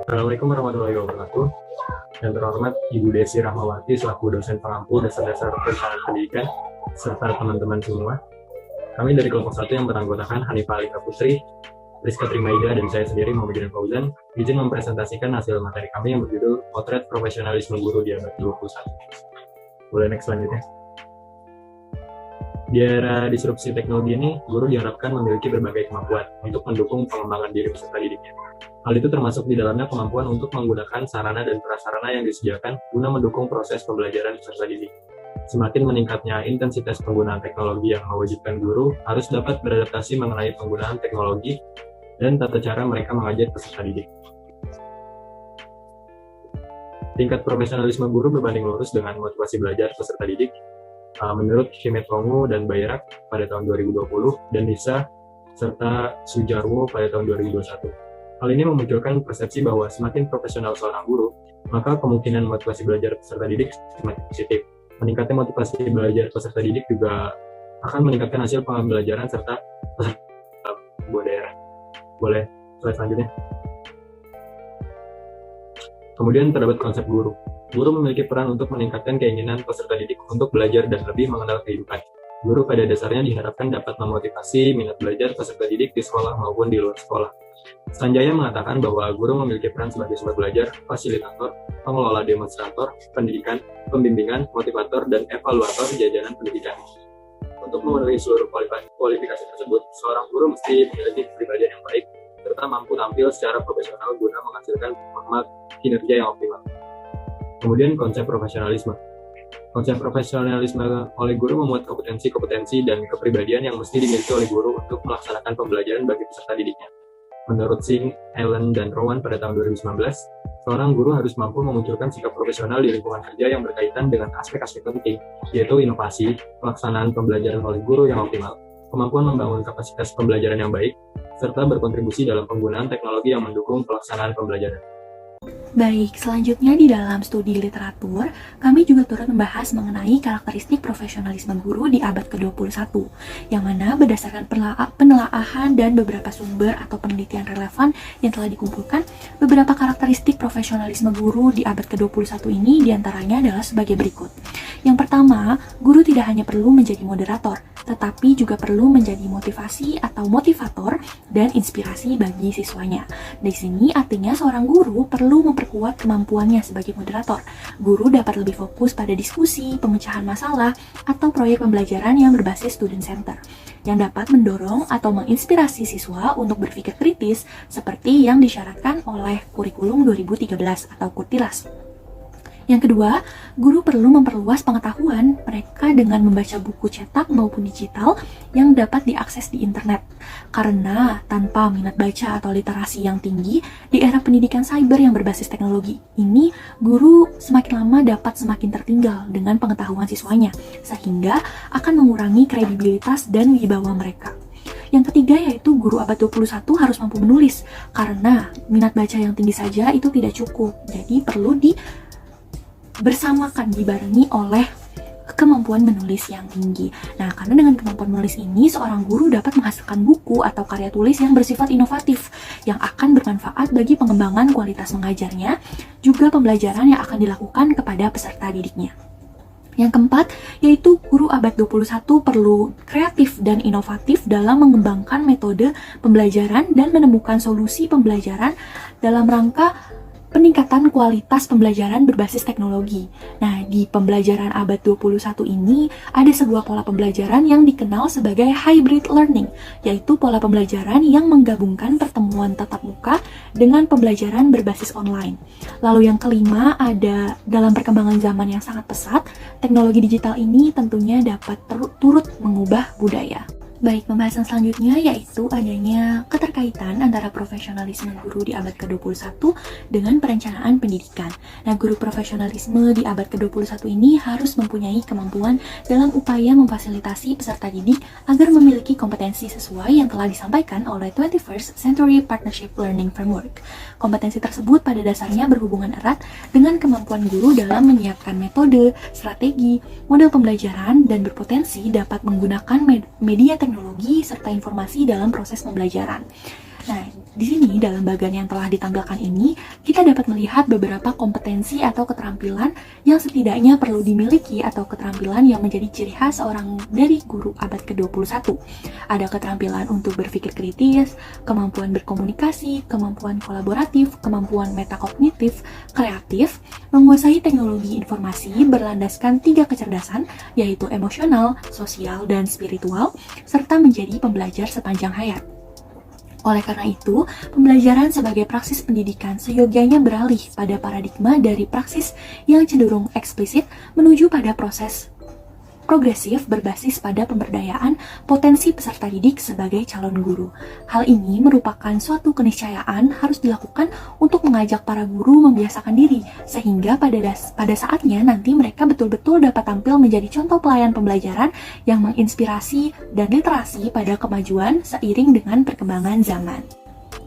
Assalamualaikum warahmatullahi wabarakatuh. Yang terhormat Ibu Desi Rahmawati selaku dosen pengampu dasar-dasar perencanaan pendidikan serta teman-teman semua. Kami dari kelompok 1 yang beranggotakan Hanifah Alika Putri, Rizka Trimaida, dan saya sendiri Muhammadin Fauzan izin mempresentasikan hasil materi kami yang berjudul Potret Profesionalisme Guru di Abad 21. Boleh next selanjutnya. Di era disrupsi teknologi ini, guru diharapkan memiliki berbagai kemampuan untuk mendukung pengembangan diri peserta didiknya. Hal itu termasuk di dalamnya kemampuan untuk menggunakan sarana dan prasarana yang disediakan guna mendukung proses pembelajaran peserta didik. Semakin meningkatnya intensitas penggunaan teknologi yang mewajibkan guru harus dapat beradaptasi mengenai penggunaan teknologi dan tata cara mereka mengajar peserta didik. Tingkat profesionalisme guru berbanding lurus dengan motivasi belajar peserta didik. Menurut Shimet Rongu dan Bayrak pada tahun 2020 dan Nisa serta Sujarwo pada tahun 2021. Hal ini memunculkan persepsi bahwa semakin profesional seorang guru, maka kemungkinan motivasi belajar peserta didik semakin positif. Meningkatnya motivasi belajar peserta didik juga akan meningkatkan hasil pembelajaran serta sebuah daerah. Boleh slide selanjutnya. Kemudian terdapat konsep guru. Guru memiliki peran untuk meningkatkan keinginan peserta didik untuk belajar dan lebih mengenal kehidupan. Guru pada dasarnya diharapkan dapat memotivasi minat belajar peserta didik di sekolah maupun di luar sekolah. Sanjaya mengatakan bahwa guru memiliki peran sebagai sumber belajar, fasilitator, pengelola demonstrator, pendidikan, pembimbingan, motivator, dan evaluator jajanan pendidikan. Untuk memenuhi seluruh kualifikasi tersebut, seorang guru mesti memiliki kepribadian yang baik, serta mampu tampil secara profesional guna menghasilkan format kinerja yang optimal. Kemudian konsep profesionalisme. Konsep profesionalisme oleh guru memuat kompetensi-kompetensi dan kepribadian yang mesti dimiliki oleh guru untuk melaksanakan pembelajaran bagi peserta didiknya. Menurut Singh, Allen, dan Rowan pada tahun 2019, seorang guru harus mampu memunculkan sikap profesional di lingkungan kerja yang berkaitan dengan aspek-aspek penting, yaitu inovasi, pelaksanaan pembelajaran oleh guru yang optimal, kemampuan membangun kapasitas pembelajaran yang baik, serta berkontribusi dalam penggunaan teknologi yang mendukung pelaksanaan pembelajaran. Baik, selanjutnya di dalam studi literatur, kami juga turut membahas mengenai karakteristik profesionalisme guru di abad ke-21, yang mana berdasarkan penelaahan dan beberapa sumber atau penelitian relevan yang telah dikumpulkan, beberapa karakteristik profesionalisme guru di abad ke-21 ini diantaranya adalah sebagai berikut. Yang pertama, guru tidak hanya perlu menjadi moderator, tetapi juga perlu menjadi motivasi atau motivator dan inspirasi bagi siswanya. Di sini artinya seorang guru perlu memperkuat kemampuannya sebagai moderator. Guru dapat lebih fokus pada diskusi, pemecahan masalah, atau proyek pembelajaran yang berbasis student center, yang dapat mendorong atau menginspirasi siswa untuk berpikir kritis seperti yang disyaratkan oleh kurikulum 2013 atau Kurtilas. Yang kedua, guru perlu memperluas pengetahuan mereka dengan membaca buku cetak maupun digital yang dapat diakses di internet. Karena tanpa minat baca atau literasi yang tinggi di era pendidikan cyber yang berbasis teknologi ini, guru semakin lama dapat semakin tertinggal dengan pengetahuan siswanya, sehingga akan mengurangi kredibilitas dan wibawa mereka. Yang ketiga yaitu guru abad 21 harus mampu menulis, karena minat baca yang tinggi saja itu tidak cukup, jadi perlu bersamakan dibarengi oleh kemampuan menulis yang tinggi. Nah, karena dengan kemampuan menulis ini, seorang guru dapat menghasilkan buku atau karya tulis yang bersifat inovatif, yang akan bermanfaat bagi pengembangan kualitas mengajarnya, juga pembelajaran yang akan dilakukan kepada peserta didiknya. Yang keempat, yaitu guru abad 21 perlu kreatif dan inovatif dalam mengembangkan metode pembelajaran dan menemukan solusi pembelajaran dalam rangka peningkatan kualitas pembelajaran berbasis teknologi. Nah, di pembelajaran abad 21 ini ada sebuah pola pembelajaran yang dikenal sebagai hybrid learning, yaitu pola pembelajaran yang menggabungkan pertemuan tatap muka dengan pembelajaran berbasis online. Lalu yang kelima, ada dalam perkembangan zaman yang sangat pesat, teknologi digital ini tentunya dapat turut mengubah budaya. Baik, pembahasan selanjutnya yaitu adanya keterkaitan antara profesionalisme guru di abad ke-21 dengan perencanaan pendidikan. Nah, guru profesionalisme di abad ke-21 ini harus mempunyai kemampuan dalam upaya memfasilitasi peserta didik agar memiliki kompetensi sesuai yang telah disampaikan oleh 21st Century Partnership Learning Framework. Kompetensi tersebut pada dasarnya berhubungan erat dengan kemampuan guru dalam menyiapkan metode, strategi, model pembelajaran, dan berpotensi dapat menggunakan media teknologi serta informasi dalam proses pembelajaran. Nah, Di sini, dalam bagian yang telah ditampilkan ini, kita dapat melihat beberapa kompetensi atau keterampilan yang setidaknya perlu dimiliki atau keterampilan yang menjadi ciri khas seorang dari guru abad ke-21. Ada keterampilan untuk berpikir kritis, kemampuan berkomunikasi, kemampuan kolaboratif, kemampuan metakognitif, kreatif, menguasai teknologi informasi berlandaskan 3 kecerdasan, yaitu emosional, sosial, dan spiritual, serta menjadi pembelajar sepanjang hayat. Oleh karena itu, pembelajaran sebagai praksis pendidikan seyogianya beralih pada paradigma dari praksis yang cenderung eksplisit menuju pada proses progresif berbasis pada pemberdayaan potensi peserta didik sebagai calon guru. Hal ini merupakan suatu keniscayaan harus dilakukan untuk mengajak para guru membiasakan diri, sehingga pada saatnya nanti mereka betul-betul dapat tampil menjadi contoh pelayan pembelajaran yang menginspirasi dan literasi pada kemajuan seiring dengan perkembangan zaman.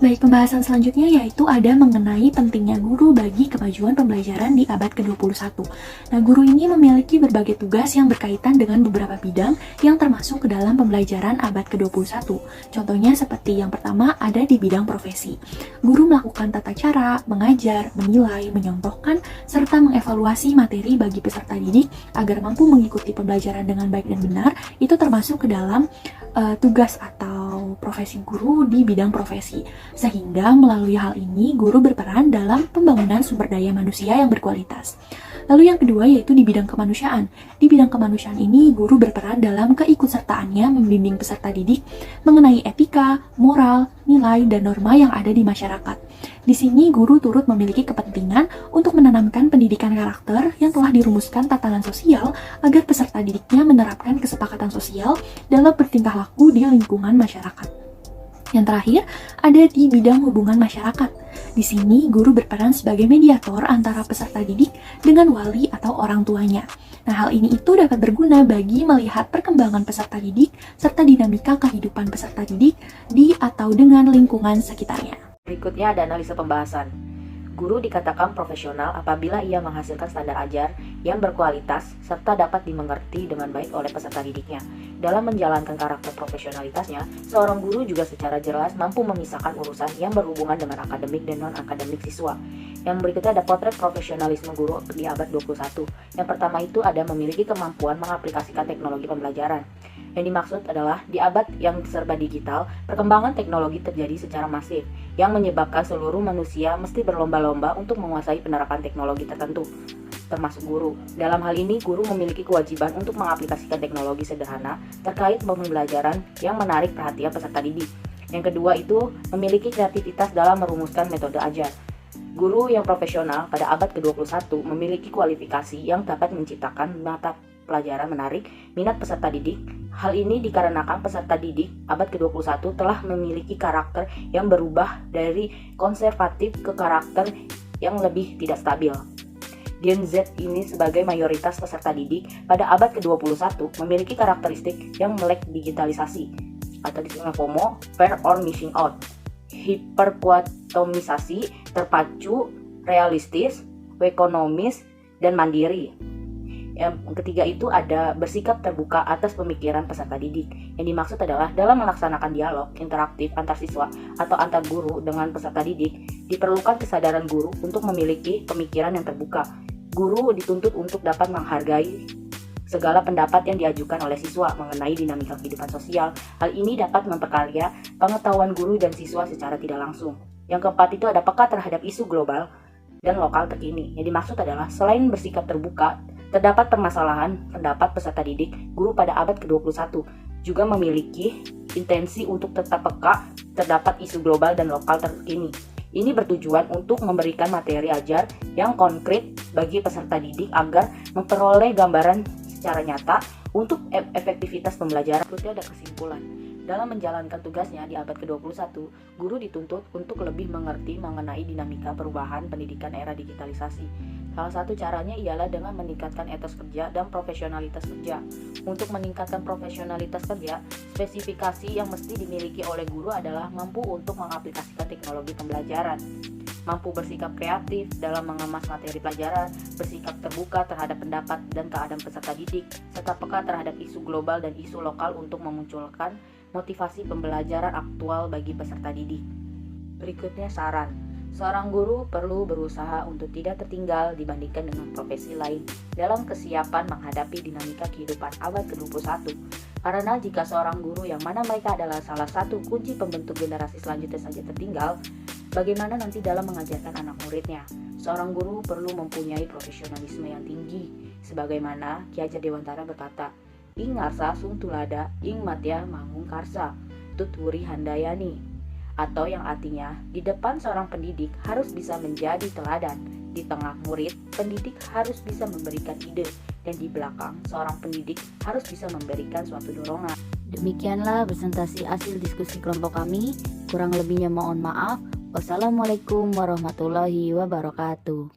Baik, pembahasan selanjutnya yaitu ada mengenai pentingnya guru bagi kemajuan pembelajaran di abad ke-21. Nah, guru ini memiliki berbagai tugas yang berkaitan dengan beberapa bidang yang termasuk ke dalam pembelajaran abad ke-21. Contohnya seperti yang pertama ada di bidang profesi. Guru melakukan tata cara, mengajar, menilai, menyontohkan, serta mengevaluasi materi bagi peserta didik agar mampu mengikuti pembelajaran dengan baik dan benar. Itu termasuk ke dalam tugas atau profesi guru di bidang profesi. Sehingga melalui hal ini guru berperan dalam pembangunan sumber daya manusia yang berkualitas. Lalu yang kedua yaitu di bidang kemanusiaan. Di bidang kemanusiaan ini guru berperan dalam keikutsertaannya membimbing peserta didik mengenai etika, moral, nilai, dan norma yang ada di masyarakat. Di sini guru turut memiliki kepentingan untuk menanamkan pendidikan karakter yang telah dirumuskan tatanan sosial agar peserta didiknya menerapkan kesepakatan sosial dalam bertingkah laku di lingkungan masyarakat. Yang terakhir, ada di bidang hubungan masyarakat. Di sini, guru berperan sebagai mediator antara peserta didik dengan wali atau orang tuanya. Nah, hal ini itu dapat berguna bagi melihat perkembangan peserta didik serta dinamika kehidupan peserta didik di atau dengan lingkungan sekitarnya. Berikutnya ada analisa pembahasan. Guru dikatakan profesional apabila ia menghasilkan standar ajar yang berkualitas serta dapat dimengerti dengan baik oleh peserta didiknya. Dalam menjalankan karakter profesionalitasnya, seorang guru juga secara jelas mampu memisahkan urusan yang berhubungan dengan akademik dan non-akademik siswa. Yang berikutnya ada potret profesionalisme guru di abad 21. Yang pertama itu ada memiliki kemampuan mengaplikasikan teknologi pembelajaran. Yang dimaksud adalah di abad yang serba digital, perkembangan teknologi terjadi secara masif, yang menyebabkan seluruh manusia mesti berlomba-lomba untuk menguasai penerapan teknologi tertentu, termasuk guru. Dalam hal ini, guru memiliki kewajiban untuk mengaplikasikan teknologi sederhana terkait pembelajaran yang menarik perhatian peserta didik. Yang kedua itu memiliki kreativitas dalam merumuskan metode ajar. Guru yang profesional pada abad ke-21 memiliki kualifikasi yang dapat menciptakan mata pelajaran menarik minat peserta didik. Hal ini dikarenakan peserta didik abad ke-21 telah memiliki karakter yang berubah dari konservatif ke karakter yang lebih tidak stabil. Gen Z ini sebagai mayoritas peserta didik pada abad ke-21 memiliki karakteristik yang melek digitalisasi atau disebut FOMO, Fear or Missing Out, hiperkuatomisasi, terpacu, realistis, ekonomis, dan mandiri. Yang ketiga itu ada bersikap terbuka atas pemikiran peserta didik. Yang dimaksud adalah dalam melaksanakan dialog interaktif antar siswa atau antar guru dengan peserta didik, diperlukan kesadaran guru untuk memiliki pemikiran yang terbuka. Guru dituntut untuk dapat menghargai segala pendapat yang diajukan oleh siswa mengenai dinamika kehidupan sosial. Hal ini dapat memperkaya pengetahuan guru dan siswa secara tidak langsung. Yang keempat itu ada peka terhadap isu global dan lokal terkini. Yang dimaksud adalah selain bersikap terbuka, terdapat permasalahan pendapat peserta didik, guru pada abad ke-21 juga memiliki intensi untuk tetap peka terdapat isu global dan lokal terkini. Ini bertujuan untuk memberikan materi ajar yang konkret bagi peserta didik agar memperoleh gambaran secara nyata untuk efektivitas pembelajaran. Berikutnya ada kesimpulan. Dalam menjalankan tugasnya di abad ke-21, guru dituntut untuk lebih mengerti mengenai dinamika perubahan pendidikan era digitalisasi. Salah satu caranya ialah dengan meningkatkan etos kerja dan profesionalitas kerja. Untuk meningkatkan profesionalitas kerja, spesifikasi yang mesti dimiliki oleh guru adalah mampu untuk mengaplikasikan teknologi pembelajaran, mampu bersikap kreatif dalam mengemas materi pelajaran, bersikap terbuka terhadap pendapat dan keadaan peserta didik, serta peka terhadap isu global dan isu lokal untuk memunculkan motivasi pembelajaran aktual bagi peserta didik. Berikutnya saran. Seorang guru perlu berusaha untuk tidak tertinggal dibandingkan dengan profesi lain dalam kesiapan menghadapi dinamika kehidupan abad ke-21. Karena jika seorang guru yang mana mereka adalah salah satu kunci pembentuk generasi selanjutnya saja tertinggal, bagaimana nanti dalam mengajarkan anak muridnya? Seorang guru perlu mempunyai profesionalisme yang tinggi. Sebagaimana Ki Hajar Dewantara berkata, "Ing ngarsa sung tulada, ing matya mangung karsa, tutwuri handayani." Atau yang artinya, di depan seorang pendidik harus bisa menjadi teladan, di tengah murid, pendidik harus bisa memberikan ide, dan di belakang, seorang pendidik harus bisa memberikan suatu dorongan. Demikianlah presentasi hasil diskusi kelompok kami, kurang lebihnya mohon maaf. Wassalamualaikum warahmatullahi wabarakatuh.